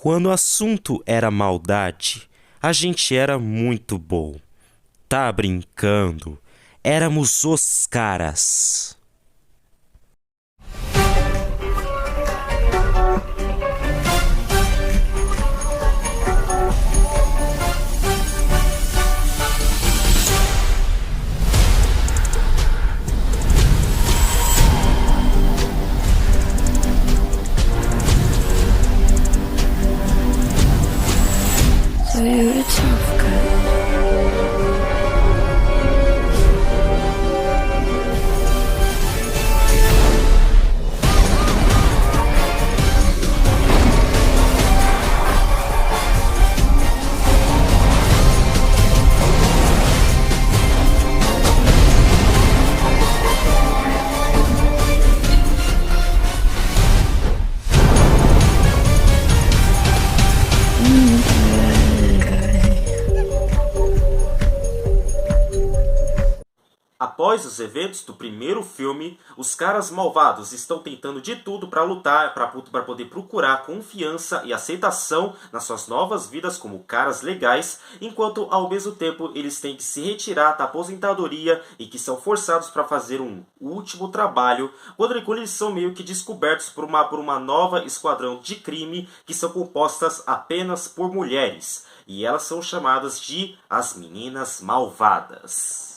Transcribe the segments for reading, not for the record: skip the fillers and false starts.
Quando o assunto era maldade, a gente era muito bom. Tá brincando? Éramos os caras. So you're a tough guy. Após os eventos do primeiro filme, os caras malvados estão tentando de tudo para lutar, para poder procurar confiança e aceitação nas suas novas vidas como caras legais, enquanto ao mesmo tempo eles têm que se retirar da aposentadoria e que são forçados para fazer um último trabalho, quando eles são meio que descobertos por uma nova esquadrão de crime que são compostas apenas por mulheres, e elas são chamadas de as Meninas Malvadas.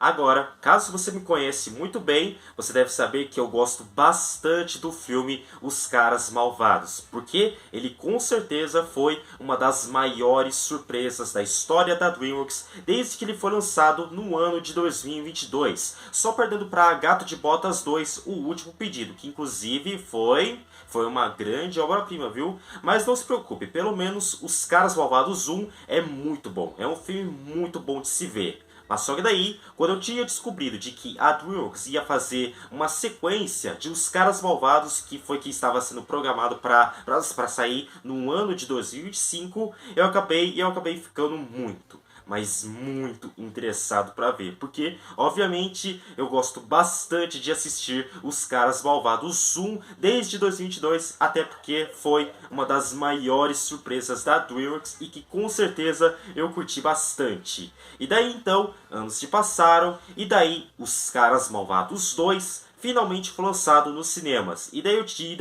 Agora, caso você me conhece muito bem, você deve saber que eu gosto bastante do filme Os Caras Malvados, porque ele com certeza foi uma das maiores surpresas da história da DreamWorks desde que ele foi lançado no ano de 2022, só perdendo para Gato de Botas 2, O Último Pedido, que inclusive foi uma grande obra-prima, viu? Mas não se preocupe, pelo menos Os Caras Malvados 1 é muito bom, é um filme muito bom de se ver. Mas só que daí, quando eu tinha descobrido de que a DreamWorks ia fazer uma sequência de Os Caras Malvados, que estava sendo programado para sair no ano de 2025, eu acabei ficando mas muito interessado para ver, porque obviamente eu gosto bastante de assistir Os Caras Malvados 1 desde 2022, até porque foi uma das maiores surpresas da DreamWorks e que com certeza eu curti bastante. E daí então, anos se passaram, e daí Os Caras Malvados 2 finalmente foi lançado nos cinemas. E daí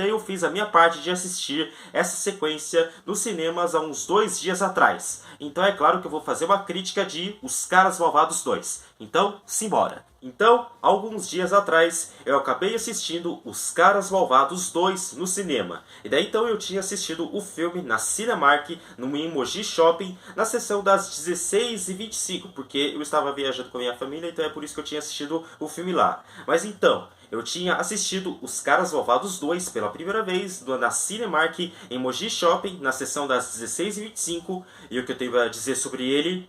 eu fiz a minha parte de assistir essa sequência nos cinemas há uns 2 dias atrás. Então é claro que eu vou fazer uma crítica de Os Caras Malvados 2. Então, simbora! Então, alguns dias atrás, eu acabei assistindo Os Caras Malvados 2 no cinema. E daí então eu tinha assistido o filme na Cinemark, no Emoji Shopping, na sessão das 16h25, porque eu estava viajando com a minha família, então é por isso que eu tinha assistido o filme lá. Mas então, eu tinha assistido Os Caras Malvados 2 pela primeira vez na Cinemark, em Emoji Shopping, na sessão das 16h25, e o que eu tenho a dizer sobre ele?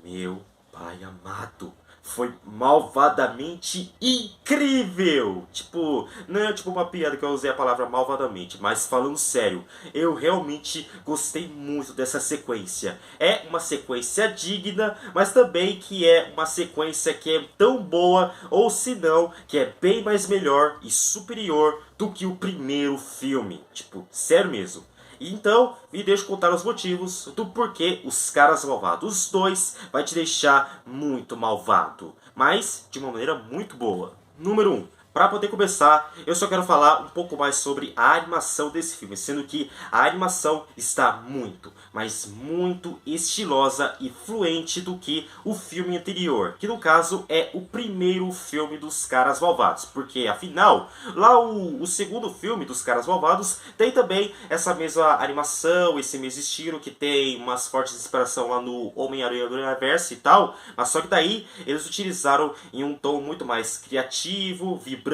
Meu pai amado! Foi malvadamente incrível! Tipo, não é tipo uma piada que eu usei a palavra malvadamente, mas falando sério, eu realmente gostei muito dessa sequência. É uma sequência digna, mas também que é uma sequência que é tão boa, ou se não, que é bem mais melhor e superior do que o primeiro filme. Tipo, sério mesmo. Então, me deixa contar os motivos do porquê Os Caras Malvados 2 vai te deixar muito malvado, mas de uma maneira muito boa. Número 1. Para poder começar, eu só quero falar um pouco mais sobre a animação desse filme, sendo que a animação está muito, mas muito estilosa e fluente do que o filme anterior, que no caso é o primeiro filme dos Caras Malvados, porque afinal, lá o segundo filme dos Caras Malvados tem também essa mesma animação, esse mesmo estilo, que tem umas fortes inspiração lá no Homem-Aranha do Universo e tal, mas só que daí eles utilizaram em um tom muito mais criativo, vibrante,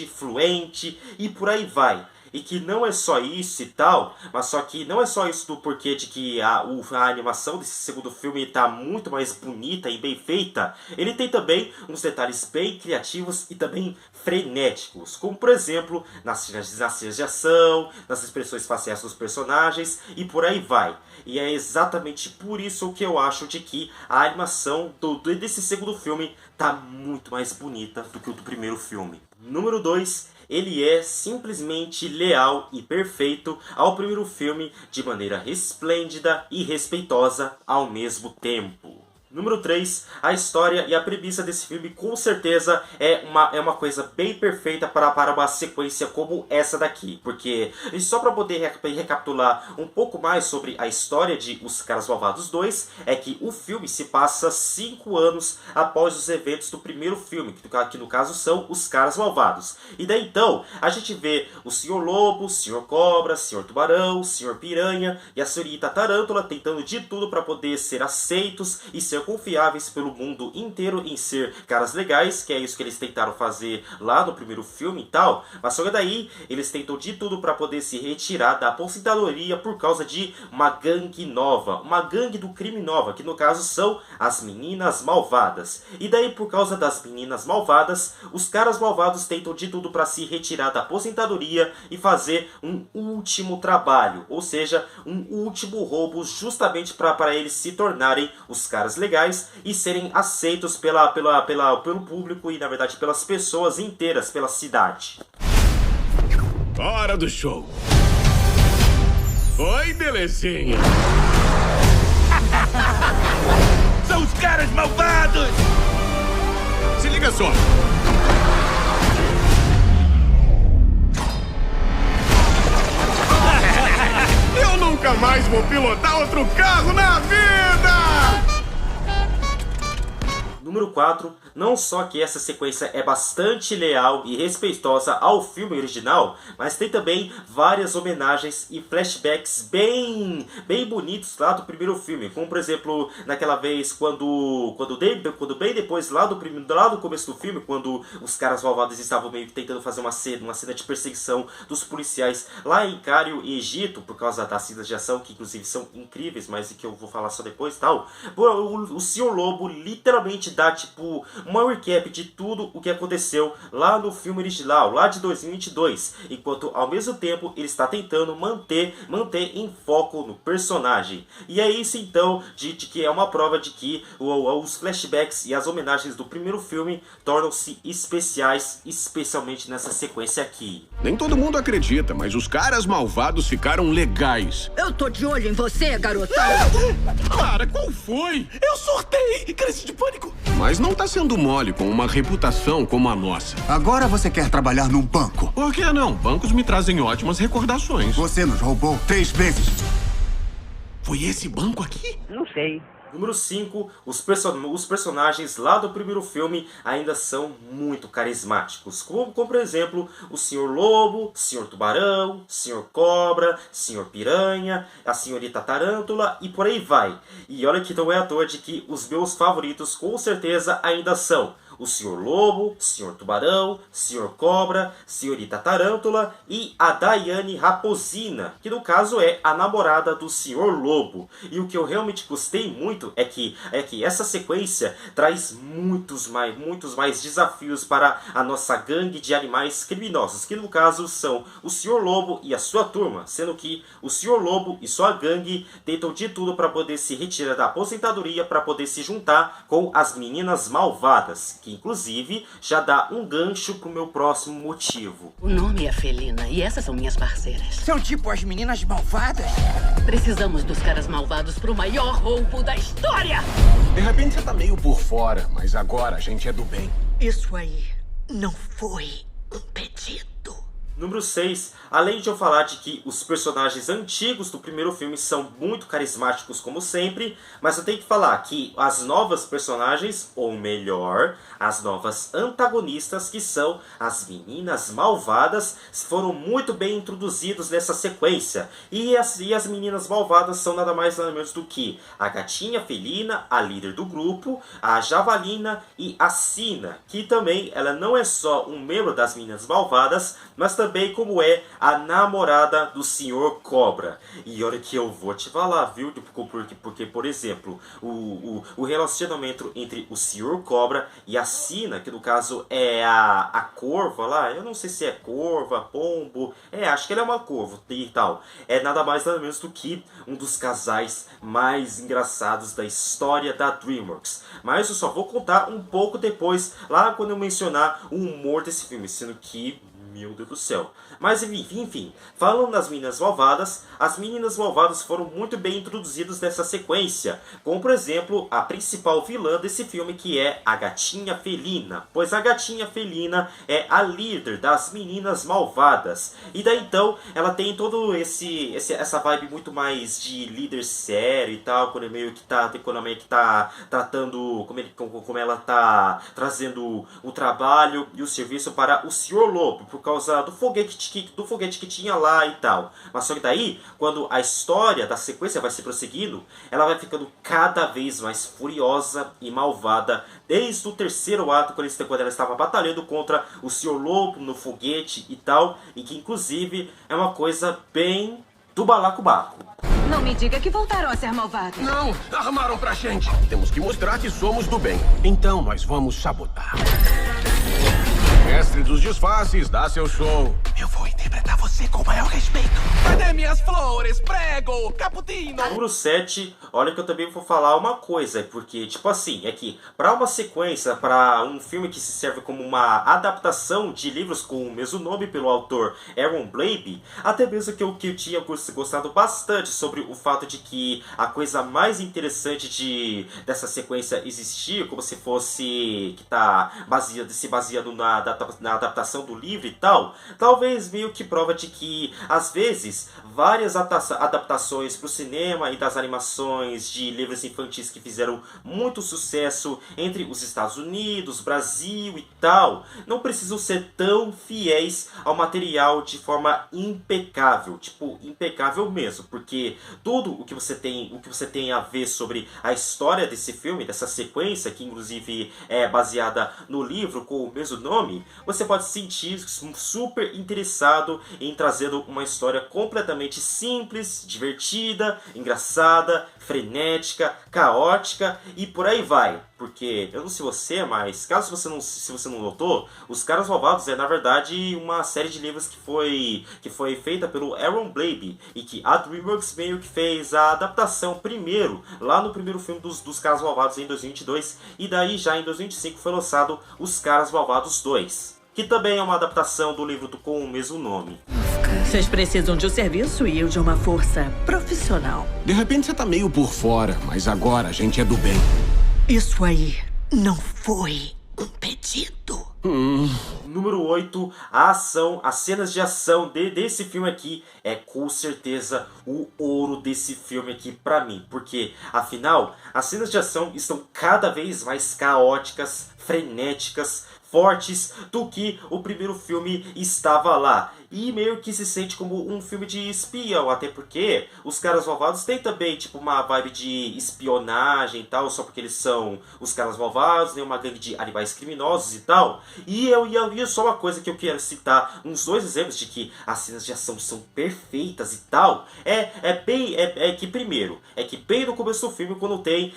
fluente e por aí vai. E que não é só isso e tal, mas só que não é só isso do porquê de que a animação desse segundo filme está muito mais bonita e bem feita. Ele tem também uns detalhes bem criativos e também frenéticos, como por exemplo nas cenas de ação, nas expressões faciais dos personagens e por aí vai. E é exatamente por isso que eu acho de que a animação desse segundo filme está muito mais bonita do que o do primeiro filme. Número 2. Ele é simplesmente leal e perfeito ao primeiro filme de maneira resplêndida e respeitosa ao mesmo tempo. Número 3, a história e a premissa desse filme com certeza é uma coisa bem perfeita para uma sequência como essa daqui. Porque, e só para poder recapitular um pouco mais sobre a história de Os Caras Malvados 2, é que o filme se passa 5 anos após os eventos do primeiro filme, que no caso são Os Caras Malvados. E daí então, a gente vê o Sr. Lobo, o Sr. Cobra, o Sr. Tubarão, o Sr. Piranha e a Senhorita Tarântula tentando de tudo para poder ser aceitos e ser confiáveis pelo mundo inteiro em ser caras legais, que é isso que eles tentaram fazer lá no primeiro filme e tal, mas só que daí eles tentam de tudo para poder se retirar da aposentadoria por causa de uma gangue nova, uma gangue do crime nova, que no caso são as Meninas Malvadas. E daí por causa das Meninas Malvadas, os caras malvados tentam de tudo para se retirar da aposentadoria e fazer um último trabalho, ou seja, um último roubo justamente para eles se tornarem os caras legais e serem aceitos pelo público e, na verdade, pelas pessoas inteiras, pela cidade. Hora do show! Oi, belezinha! São os caras malvados! Se liga só! Eu nunca mais vou pilotar outro carro na vida! Número 4, não só que essa sequência é bastante leal e respeitosa ao filme original, mas tem também várias homenagens e flashbacks bem bonitos lá do primeiro filme, como por exemplo, naquela vez quando bem depois lá do começo do filme, quando os caras malvados estavam meio que tentando fazer uma cena de perseguição dos policiais lá em Cário e Egito, por causa das cenas de ação, que inclusive são incríveis, mas que eu vou falar só depois e tal. O Sr. Lobo literalmente dá tipo uma recap de tudo o que aconteceu lá no filme original, lá de 2022, enquanto ao mesmo tempo ele está tentando manter em foco no personagem. E é isso então de que é uma prova de que os flashbacks e as homenagens do primeiro filme tornam-se especiais, especialmente nessa sequência aqui. Nem todo mundo acredita, mas os caras malvados ficaram legais. Eu tô de olho em você, garotão! Clara, qual foi? Eu surtei! Crise de pânico! Mas não tá sendo mole com uma reputação como a nossa. Agora você quer trabalhar num banco? Por que não? Bancos me trazem ótimas recordações. Você nos roubou 3 vezes. Foi esse banco aqui? Não sei. Número 5, os personagens lá do primeiro filme ainda são muito carismáticos, como por exemplo o Sr. Lobo, Sr. Tubarão, Sr. Cobra, Sr. Piranha, a Senhorita Tarântula e por aí vai. E olha que não é à toa de que os meus favoritos com certeza ainda são o Sr. Lobo, Sr. Tubarão, Sr. Cobra, Senhorita Tarântula e a Daiane Raposina, que no caso é a namorada do Sr. Lobo. E o que eu realmente gostei muito é que essa sequência traz muitos mais desafios para a nossa gangue de animais criminosos, que no caso são o Sr. Lobo e a sua turma, sendo que o Sr. Lobo e sua gangue tentam de tudo para poder se retirar da aposentadoria para poder se juntar com as Meninas Malvadas, que inclusive já dá um gancho pro meu próximo motivo. O nome é Felina e essas são minhas parceiras. São tipo as meninas malvadas? Precisamos dos caras malvados pro maior roubo da história! De repente você tá meio por fora, mas agora a gente é do bem. Isso aí não foi um pedido. Número 6, além de eu falar de que os personagens antigos do primeiro filme são muito carismáticos como sempre, mas eu tenho que falar que as novas personagens, ou melhor, as novas antagonistas, que são as Meninas Malvadas, foram muito bem introduzidos nessa sequência. E as Meninas Malvadas são nada mais nada menos do que a Gatinha Felina, a líder do grupo, a Javalina e a Sina, que também ela não é só um membro das Meninas Malvadas, mas também também como é a namorada do Sr. Cobra. E olha que eu vou te falar, viu? Porque por exemplo, o relacionamento entre o Sr. Cobra e a Sina, que no caso é a corva lá, eu não sei se é corva, pombo, acho que ela é uma corva e tal. É nada mais nada menos do que um dos casais mais engraçados da história da DreamWorks. Mas eu só vou contar um pouco depois, lá quando eu mencionar o humor desse filme, sendo que, meu Deus do céu. Mas enfim, falando das Meninas Malvadas, as Meninas Malvadas foram muito bem introduzidas nessa sequência, como por exemplo, a principal vilã desse filme, que é a Gatinha Felina, pois a Gatinha Felina é a líder das Meninas Malvadas, e daí então ela tem todo essa vibe muito mais de líder sério e tal, quando meio que tá tratando, como ela tá trazendo o trabalho e o serviço para o Sr. Lobo, por causa do foguete que tinha lá e tal. Mas só que daí, quando a história da sequência vai se prosseguindo, ela vai ficando cada vez mais furiosa e malvada, desde o terceiro ato, quando ela estava batalhando contra o Sr. Lobo no foguete e tal, e que inclusive é uma coisa bem do balacobaco. Não me diga que voltaram a ser malvados. Não, armaram pra gente. Temos que mostrar que somos do bem. Então nós vamos sabotar. Mestre dos disfarces, dá seu show. Eu vou interpretar você com o maior respeito. Cadê minhas flores? Prego, cappuccino. Número 7, olha que eu também vou falar uma coisa, porque, tipo assim, é que pra uma sequência, pra um filme que se serve como uma adaptação de livros com o mesmo nome pelo autor Aaron Blabey, até mesmo que eu tinha gostado bastante sobre o fato de que a coisa mais interessante dessa sequência existir, como se fosse que se baseando na adaptação do livro e tal, talvez meio que prova de que, às vezes, várias adaptações para o cinema e das animações de livros infantis que fizeram muito sucesso entre os Estados Unidos, Brasil e tal, não precisam ser tão fiéis ao material de forma impecável, tipo, impecável mesmo, porque tudo o que você tem a ver sobre a história desse filme, dessa sequência, que inclusive é baseada no livro com o mesmo nome, você pode se sentir super interessado em trazendo uma história completamente simples, divertida, engraçada, frenética, caótica e por aí vai. Porque, eu não sei você, mas caso se você não notou, Os Caras Malvados é na verdade uma série de livros que foi feita pelo Aaron Blabey e que a DreamWorks meio que fez a adaptação primeiro, lá no primeiro filme dos Caras Malvados em 2022, e daí já em 2025 foi lançado Os Caras Malvados 2, que também é uma adaptação do livro com o mesmo nome. Vocês precisam de um serviço e eu de uma força profissional. De repente você tá meio por fora, mas agora a gente é do bem. Isso aí não foi um pedido. Número 8, a ação, as cenas de ação desse filme aqui é com certeza o ouro desse filme aqui pra mim. Porque, afinal, as cenas de ação estão cada vez mais caóticas, frenéticas, fortes do que o primeiro filme estava lá. E meio que se sente como um filme de espião, até porque Os Caras Malvados tem também tipo uma vibe de espionagem e tal, só porque eles são os caras malvados, né, uma gangue de animais criminosos e tal. E só uma coisa que eu quero citar, uns dois exemplos de que as cenas de ação são perfeitas e tal, que primeiro, é que bem no começo do filme, quando tem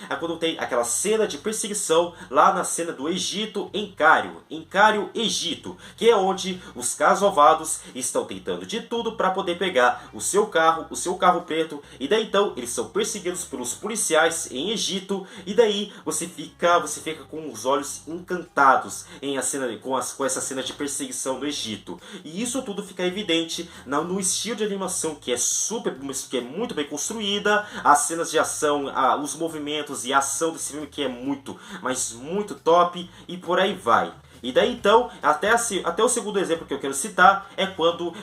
aquela cena de perseguição lá na cena do Egito, em Cário, Egito, que é onde os caras malvados estão tentando de tudo para poder pegar o seu carro preto, e daí então eles são perseguidos pelos policiais em Egito, e daí você fica com os olhos encantados com essa cena de perseguição no Egito. E isso tudo fica evidente no estilo de animação que é muito bem construída, as cenas de ação, os movimentos e a ação desse filme que é muito, mas muito top, e por aí vai. E daí então, até o segundo exemplo que eu quero citar é quando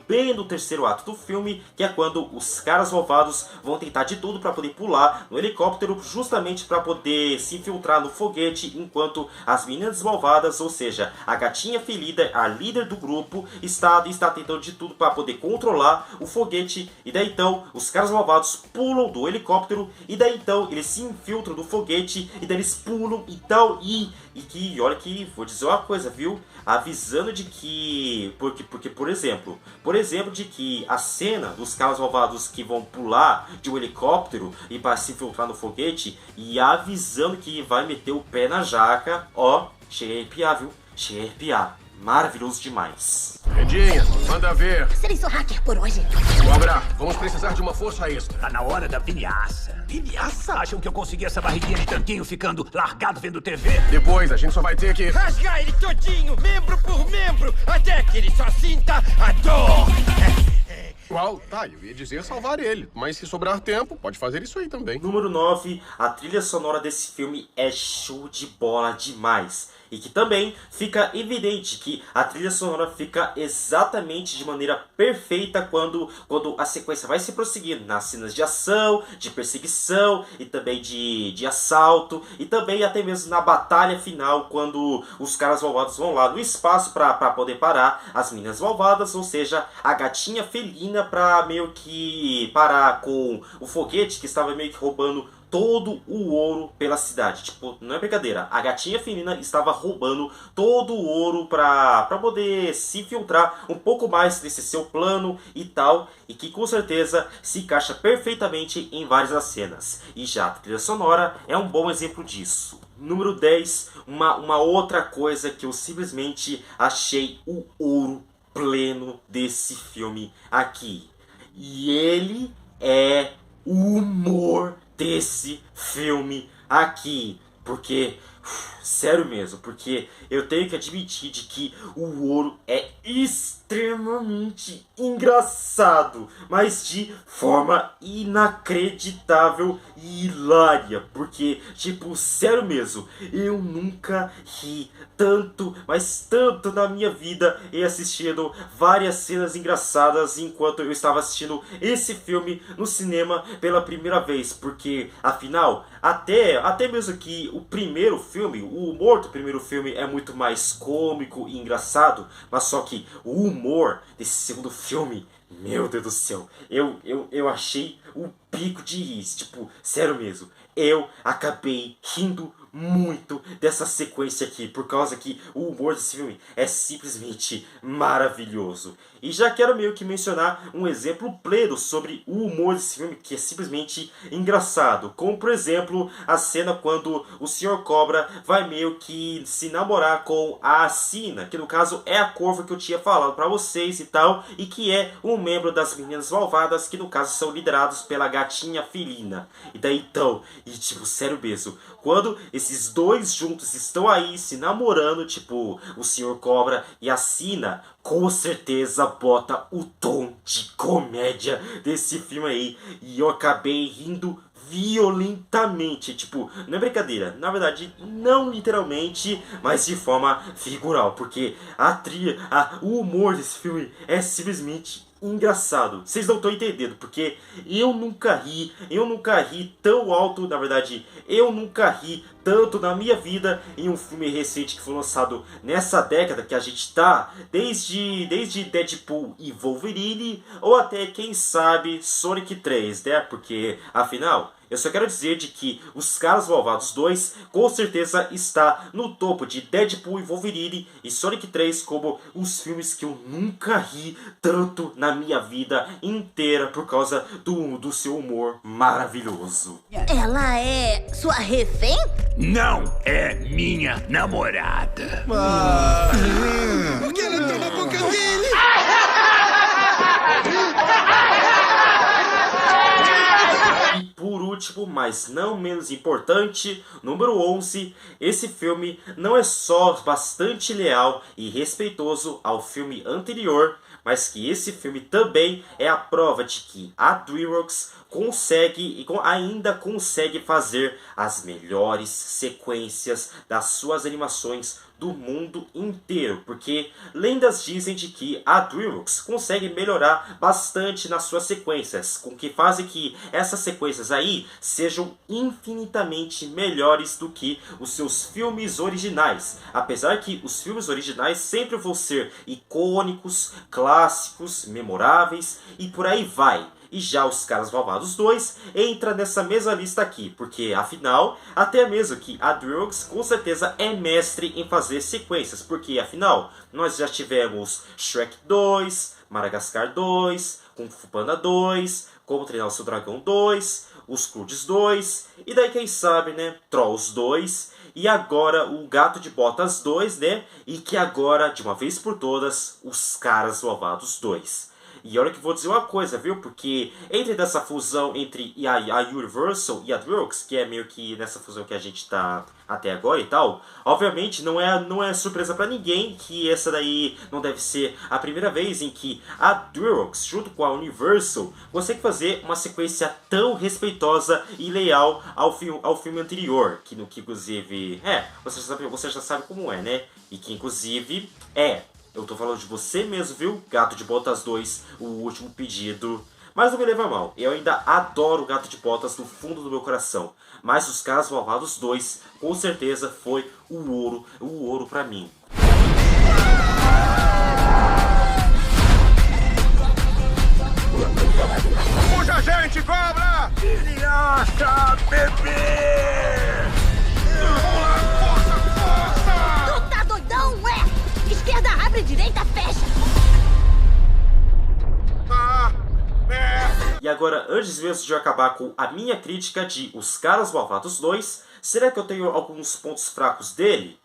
bem no terceiro ato do filme, que é quando os caras malvados vão tentar de tudo para poder pular no helicóptero, justamente para poder se infiltrar no foguete, enquanto as meninas malvadas, ou seja, a Gatinha Felina, a líder do grupo, está tentando de tudo para poder controlar o foguete. E daí então, os caras malvados pulam do helicóptero, e daí então eles se infiltram no foguete, e daí eles pulam e tal, e que, olha que, vou dizer dizer uma coisa, viu? Avisando de que... Porque por exemplo, de que a cena dos caras malvados que vão pular de um helicóptero e para se infiltrar no foguete, e avisando que vai meter o pé na jaca, ó, cheguei a arrepiar, viu? Cheguei a arrepiar. Maravilhoso demais. Redinha, manda ver. Serei só hacker por hoje. Cobra, vamos precisar de uma força extra. Tá na hora da vinhaça. Vinhaça? Acham que eu consegui essa barriguinha de tanquinho ficando largado vendo TV? Depois a gente só vai ter que... rasgar ele todinho, membro por membro, até que ele só sinta a dor. Uau, tá, eu ia dizer salvar ele. Mas se sobrar tempo, pode fazer isso aí também. Número 9, a trilha sonora desse filme é show de bola demais. E que também fica evidente que a trilha sonora fica exatamente de maneira perfeita quando a sequência vai se prosseguindo nas cenas de ação, de perseguição e também de assalto, e também até mesmo na batalha final, quando os caras malvados vão lá no espaço para poder parar as meninas malvadas, ou seja, a gatinha felina, para meio que parar com o foguete que estava meio que roubando todo o ouro pela cidade. Tipo, não é brincadeira, a gatinha felina estava roubando todo o ouro para poder se infiltrar um pouco mais nesse seu plano e tal, e que com certeza se encaixa perfeitamente em várias das cenas. E já a trilha sonora é um bom exemplo disso. Número 10, uma outra coisa que eu simplesmente achei o ouro pleno desse filme aqui. E ele é o humor desse filme aqui. Porque, sério mesmo, porque eu tenho que admitir de que o ouro é extremamente engraçado, mas de forma inacreditável e hilária. Porque, tipo, sério mesmo, eu nunca ri tanto, mas tanto na minha vida em assistindo várias cenas engraçadas enquanto eu estava assistindo esse filme no cinema pela primeira vez. Porque, afinal, até mesmo que o primeiro filme, o humor do primeiro filme é muito mais cômico e engraçado, mas só que o humor desse segundo filme, meu Deus do céu, eu achei o pico de rir. Tipo, sério mesmo, eu acabei rindo muito dessa sequência aqui, por causa que o humor desse filme é simplesmente maravilhoso. E já quero meio que mencionar um exemplo pleno sobre o humor desse filme, que é simplesmente engraçado. Como, por exemplo, a cena quando o Sr. Cobra vai meio que se namorar com a Sina, que no caso é a corva que eu tinha falado pra vocês e tal, e que é um membro das Meninas Malvadas, que no caso são liderados pela gatinha felina. E daí então, e tipo, sério mesmo, quando esses dois juntos estão aí se namorando, tipo, o Sr. Cobra e a Sina, com certeza bota o tom de comédia desse filme aí. E eu acabei rindo violentamente. Tipo, não é brincadeira, na verdade, não literalmente, mas de forma figural. Porque o humor desse filme é simplesmente engraçado. Vocês não estão entendendo, porque eu nunca ri tão alto, na verdade, eu nunca ri tanto na minha vida em um filme recente que foi lançado nessa década que a gente tá, desde Deadpool e Wolverine, ou até, quem sabe, Sonic 3, né? Porque, afinal, eu só quero dizer de que Os Caras Malvados 2 com certeza está no topo de Deadpool e Wolverine e Sonic 3 como os filmes que eu nunca ri tanto na minha vida inteira por causa do seu humor maravilhoso. Ela é sua refém? Não é minha namorada. Por que ela tá na boca dele? E por último, mas não menos importante, número 11, esse filme não é só bastante leal e respeitoso ao filme anterior, mas que esse filme também é a prova de que a DreamWorks ainda consegue fazer as melhores sequências das suas animações do mundo inteiro, porque lendas dizem de que a DreamWorks consegue melhorar bastante nas suas sequências, com que fazem que essas sequências aí sejam infinitamente melhores do que os seus filmes originais, apesar que os filmes originais sempre vão ser icônicos, clássicos, memoráveis e por aí vai. E já os Caras Malvados 2 entra nessa mesma lista aqui, porque afinal, até mesmo que a DreamWorks com certeza é mestre em fazer sequências, porque afinal, nós já tivemos Shrek 2, Madagascar 2, Kung Fu Panda 2, Como Treinar o Seu Dragão 2, Os Croods 2, e daí quem sabe, né, Trolls 2, e agora o Gato de Botas 2, né, e que agora, de uma vez por todas, os Caras Malvados 2. E olha que vou dizer uma coisa, viu? Porque entre dessa fusão entre a Universal e a DreamWorks, que é meio que nessa fusão que a gente tá até agora e tal, obviamente não é surpresa pra ninguém que essa daí não deve ser a primeira vez em que a DreamWorks, junto com a Universal, consegue fazer uma sequência tão respeitosa e leal ao filme anterior, que inclusive, você já sabe como é, né? E que inclusive eu tô falando de você mesmo, viu? Gato de Botas 2, o último pedido. Mas não me leva a mal, eu ainda adoro o Gato de Botas no fundo do meu coração. Mas os Caras Malvados 2, com certeza, foi o ouro pra mim. Puxa, gente, cobra! Criança, bebê! Tu tá doidão, ué? Esquerda abre, direita fecha. E agora, antes mesmo de eu acabar com a minha crítica de Os Caras Malvados 2, será que eu tenho alguns pontos fracos dele?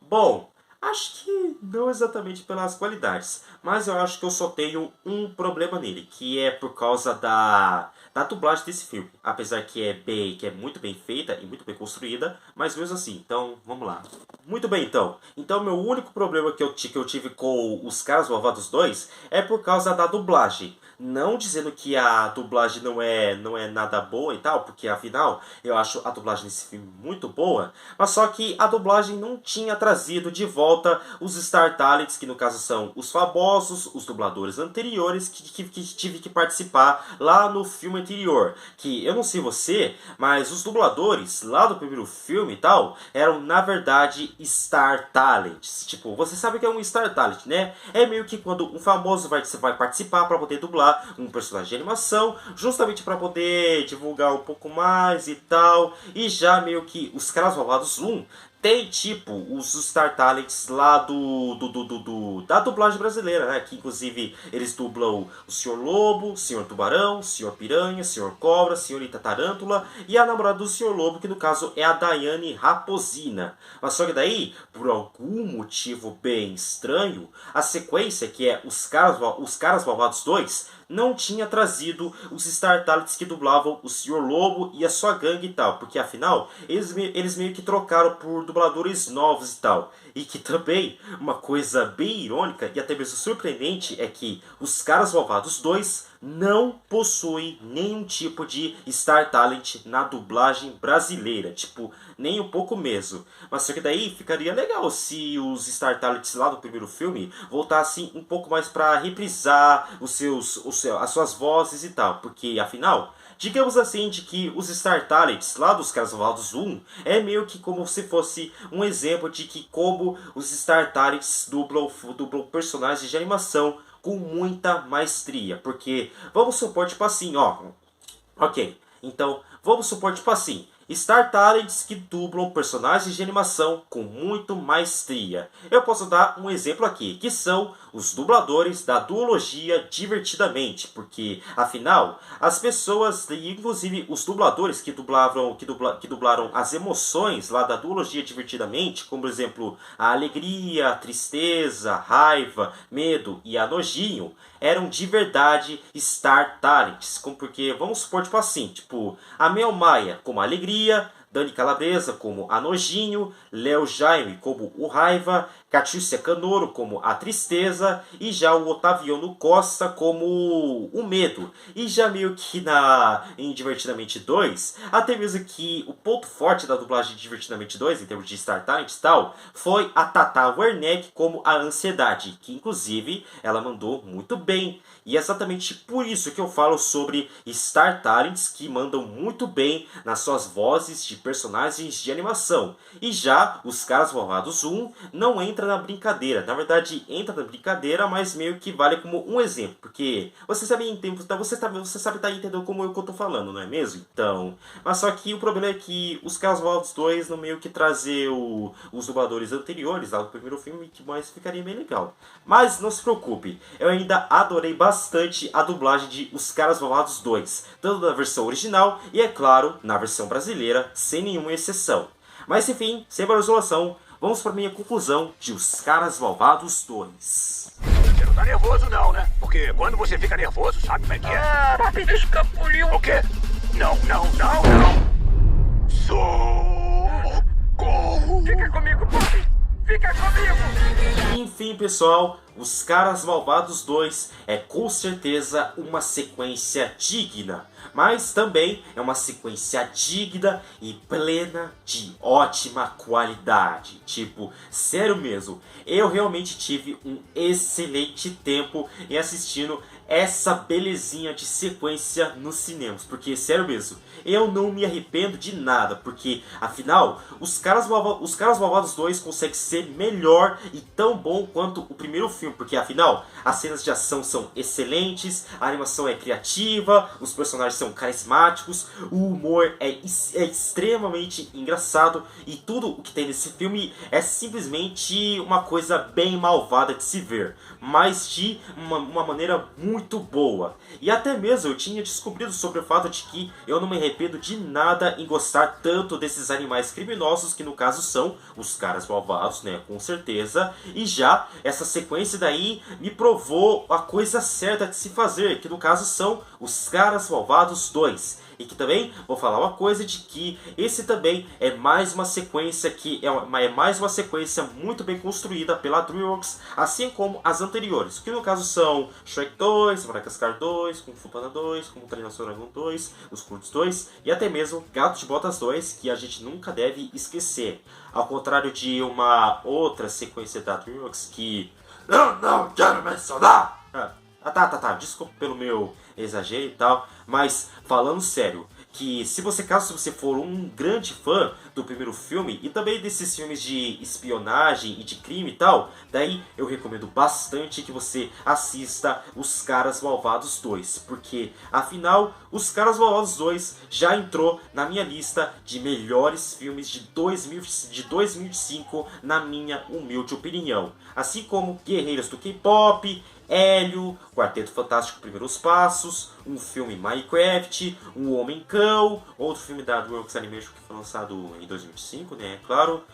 Bom, acho que não exatamente pelas qualidades, mas eu acho que eu só tenho um problema nele, que é por causa da dublagem desse filme. Apesar que é muito bem feita e muito bem construída, mas mesmo assim, então vamos lá. Muito bem, então. Então meu único problema que eu tive com Os Caras Malvados 2 é por causa da dublagem. Não dizendo que a dublagem não é nada boa e tal, porque afinal eu acho a dublagem desse filme muito boa, mas só que a dublagem não tinha trazido de volta os Star Talents, que no caso são os famosos, os dubladores anteriores que tive que participar lá no filme anterior. Que eu não sei você, mas os dubladores lá do primeiro filme e tal eram na verdade Star Talents. Tipo, você sabe o que é um Star Talent, né? É meio que quando um famoso vai participar para poder dublar um personagem de animação, justamente para poder divulgar um pouco mais e tal. E já meio que os Caras Malvados 1 tem tipo os Star Talents lá da dublagem brasileira, né? Que inclusive eles dublam o Sr. Lobo, o Sr. Tubarão, o Sr. Piranha, o Sr. Cobra, a Senhorita Tarântula e a namorada do Sr. Lobo, que no caso é a Daiane Raposina. Mas só que daí, por algum motivo bem estranho, a sequência, que é Os Caras Malvados 2, não tinha trazido os Star Talents que dublavam o Sr. Lobo e a sua gangue e tal, porque afinal eles meio que trocaram por dubladores novos e tal. E que também, uma coisa bem irônica e até mesmo surpreendente, é que Os Caras Malvados 2 não possuem nenhum tipo de Star Talent na dublagem brasileira, tipo, nem um pouco mesmo. Mas só que daí ficaria legal se os Star Talents lá do primeiro filme voltassem um pouco mais para reprisar as suas vozes e tal, porque afinal, digamos assim, de que os Star Talents lá dos Caras Malvados 1 é meio que como se fosse um exemplo de que como os Star Talents dublam personagens de animação com muita maestria. Porque vamos supor tipo assim, ok, então vamos supor tipo assim, Star Talents que dublam personagens de animação com muito maestria. Eu posso dar um exemplo aqui, que são os dubladores da duologia Divertidamente, porque afinal as pessoas, inclusive os dubladores que dublaram as emoções lá da duologia Divertidamente, como por exemplo a alegria, a tristeza, a raiva, medo e a nojinho, eram de verdade Star Talents, porque vamos supor tipo assim, tipo a Mel Maia como a alegria, Dani Calabresa como a nojinho, Léo Jaime como o raiva, Catiúcia Canoro como a tristeza e já o Otaviano Costa como o medo. E já meio que em Divertidamente 2, até mesmo que o ponto forte da dublagem de Divertidamente 2, em termos de Star Talent e tal, foi a Tata Werneck como a ansiedade, que inclusive ela mandou muito bem. E é exatamente por isso que eu falo sobre Star Talents que mandam muito bem nas suas vozes de personagens de animação. E já os Caras Malvados 1 não entra entra na brincadeira. Na verdade, entra na brincadeira, mas meio que vale como um exemplo. Porque você sabe tá entendendo como eu tô falando, não é mesmo? Então, mas só que o problema é que os Caras Malvados 2 não meio que trazer os dubladores anteriores lá do primeiro filme, que mais ficaria bem legal. Mas não se preocupe, eu ainda adorei bastante a dublagem de Os Caras Malvados 2, tanto na versão original e, é claro, na versão brasileira, sem nenhuma exceção. Mas enfim, sem mais enrolação, vamos para minha conclusão de Os Caras Malvados 2. Você não tá nervoso não, né? Porque quando você fica nervoso, sabe como é que é? Pop escapuliu. O quê? Não. Socorro! Fica comigo, Pop. Fica comigo. Enfim, pessoal, Os Caras Malvados 2 é com certeza uma sequência digna, mas também é uma sequência digna e plena de ótima qualidade. Tipo, sério mesmo, eu realmente tive um excelente tempo em assistindo essa belezinha de sequência nos cinemas, porque sério mesmo, eu não me arrependo de nada, porque afinal, Os Caras Malvados 2 consegue ser melhor e tão bom quanto o primeiro filme, porque afinal, as cenas de ação são excelentes, a animação é criativa, os personagens são carismáticos, o humor é extremamente engraçado e tudo o que tem nesse filme é simplesmente uma coisa bem malvada de se ver, mas de uma maneira muito boa. E até mesmo eu tinha descobrido sobre o fato de que eu não me arrependo de nada em gostar tanto desses animais criminosos, que no caso são os Caras Malvados, né, com certeza. E já essa sequência daí me provou a coisa certa de se fazer, que no caso são Os Caras Malvados 2. E que também vou falar uma coisa de que esse também é mais uma sequência muito bem construída pela DreamWorks, assim como as anteriores, que no caso são Shrek 2, Madagascar 2, Kung Fu Panda 2, Como Treinar Seu Dragão 2, Os Curtos 2 e até mesmo Gato de Botas 2, que a gente nunca deve esquecer. Ao contrário de uma outra sequência da DreamWorks que não quero mencionar. Tá, desculpa pelo meu exagero e tal, mas falando sério, que se você for um grande fã do primeiro filme e também desses filmes de espionagem e de crime e tal, daí eu recomendo bastante que você assista Os Caras Malvados 2, porque afinal Os Caras Malvados 2 já entrou na minha lista de melhores filmes de 2005, na minha humilde opinião, assim como Guerreiros do K-Pop, Hélio, Quarteto Fantástico Primeiros Passos, um filme Minecraft, Um Homem Cão, outro filme da DreamWorks Animation que foi lançado em 2005, né, claro.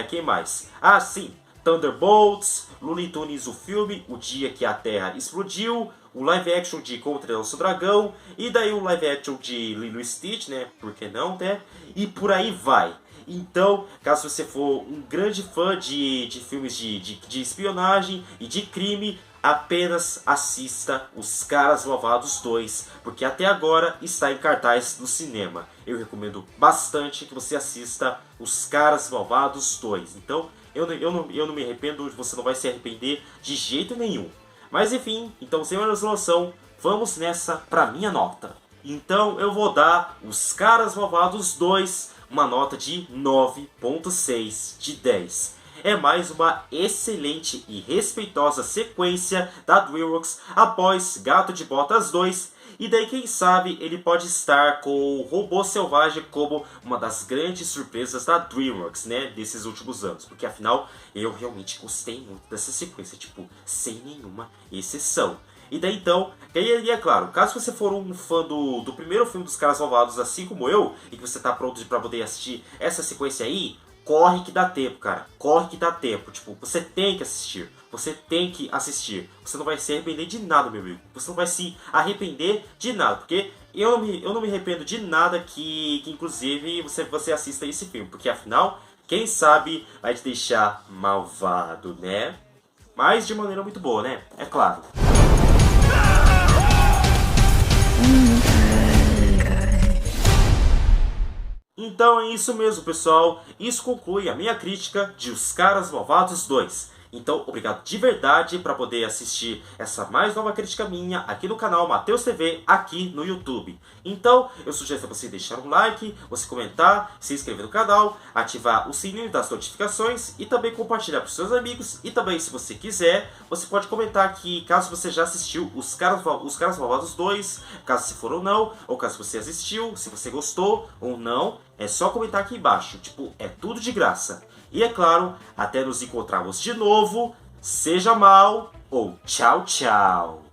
Quem mais? Ah, sim, Thunderbolts, Looney Tunes o filme, O Dia que a Terra Explodiu, o live action de Como Treinar Seu Dragão, e daí o live action de Lilo e Stitch, né, por que não, né, e por aí vai. Então, caso você for um grande fã de filmes de espionagem e de crime, apenas assista Os Caras Malvados 2, porque até agora está em cartaz no cinema. Eu recomendo bastante que você assista Os Caras Malvados 2. Então, eu não me arrependo, você não vai se arrepender de jeito nenhum. Mas enfim, então sem mais enrolação, vamos nessa pra minha nota. Então eu vou dar Os Caras Malvados 2 uma nota de 9.6 de 10. É mais uma excelente e respeitosa sequência da DreamWorks após Gato de Botas 2. E daí quem sabe ele pode estar com o Robô Selvagem como uma das grandes surpresas da DreamWorks, né, desses últimos anos. Porque afinal eu realmente gostei muito dessa sequência, tipo, sem nenhuma exceção. E daí então, e é claro, caso você for um fã do primeiro filme dos Caras Malvados, assim como eu, e que você tá pronto pra poder assistir essa sequência aí, corre que dá tempo, cara. Corre que dá tempo. Tipo, você tem que assistir. Você tem que assistir. Você não vai se arrepender de nada, meu amigo. Você não vai se arrepender de nada. Porque eu não me arrependo de nada que inclusive, você assista esse filme. Porque afinal, quem sabe vai te deixar malvado, né? Mas de maneira muito boa, né? É claro. Então é isso mesmo, pessoal. Isso conclui a minha crítica de Os Caras Malvados 2. Então, obrigado de verdade para poder assistir essa mais nova crítica minha aqui no canal Matheus TV, aqui no YouTube. Então, eu sugiro a você deixar um like, você comentar, se inscrever no canal, ativar o sininho das notificações e também compartilhar para os seus amigos. E também, se você quiser, você pode comentar aqui, caso você já assistiu Os Caras Malvados 2, caso se for ou não, ou caso você assistiu, se você gostou ou não, é só comentar aqui embaixo, tipo, é tudo de graça. E é claro, até nos encontrarmos de novo, seja mal ou tchau, tchau.